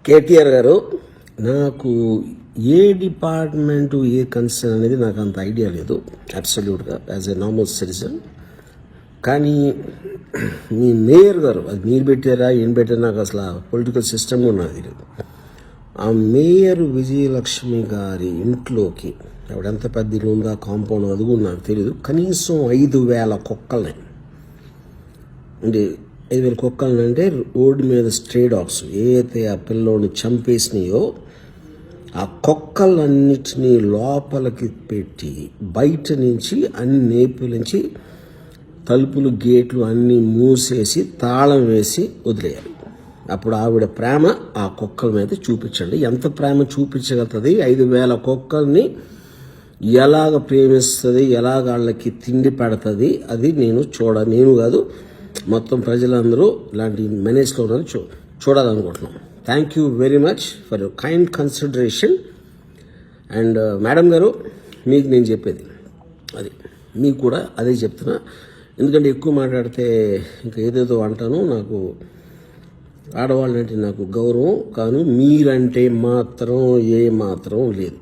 కేటీఆర్ గారు, నాకు ఏ డిపార్ట్మెంటు ఏ కన్సర్న్ అనేది నాకు అంత ఐడియా లేదు అబ్సల్యూట్గా యాజ్ ఎ నార్మల్ సిటిజన్. కానీ మీ మేయర్ గారు, అది మీరు పెట్టారా ఏం పెట్టారా నాకు అసలు పొలిటికల్ సిస్టమ్ నాకు తెలియదు. ఆ మేయర్ విజయలక్ష్మి గారి ఇంట్లోకి ఆవిడెంత పెద్ద ఇల్లు ఉందా కాంపౌండ్ అదుగు నాకు తెలియదు, కనీసం 5,000 కుక్కల్ని అంటే 5,000 కుక్కల్ని అంటే రోడ్డు మీద స్ట్రే డాగ్స్ ఏదైతే ఆ పిల్లోని చంపేసినాయో ఆ కుక్కలన్నిటినీ లోపలికి పెట్టి బయట నుంచి అన్ని నేపులించి తలుపులు గేట్లు అన్నీ మూసేసి తాళం వేసి వదిలేయాలి. అప్పుడు ఆవిడ ప్రేమ ఆ కుక్కల మీద చూపించండి. ఎంత ప్రేమ చూపించగలుగుతుంది? 5,000 కుక్కల్ని ఎలాగ ప్రేమిస్తుంది, ఎలాగ వాళ్ళకి తిండి పెడుతుంది, అది నేను కాదు మొత్తం ప్రజలందరూ ఇలాంటి మేనేజ్లో చూడాలనుకుంటున్నాం. Thank you very much for your kind consideration. And madam గారు, మీకు నేను చెప్పేది అది, మీకు కూడా అదే చెప్తున్నా. ఎందుకంటే ఎక్కువ మాట్లాడితే ఇంకా ఏదేదో అంటాను. నాకు ఆడవాళ్ళంటే నాకు గౌరవం, కానీ మీరంటే మాత్రం ఏ మాత్రం లేదు.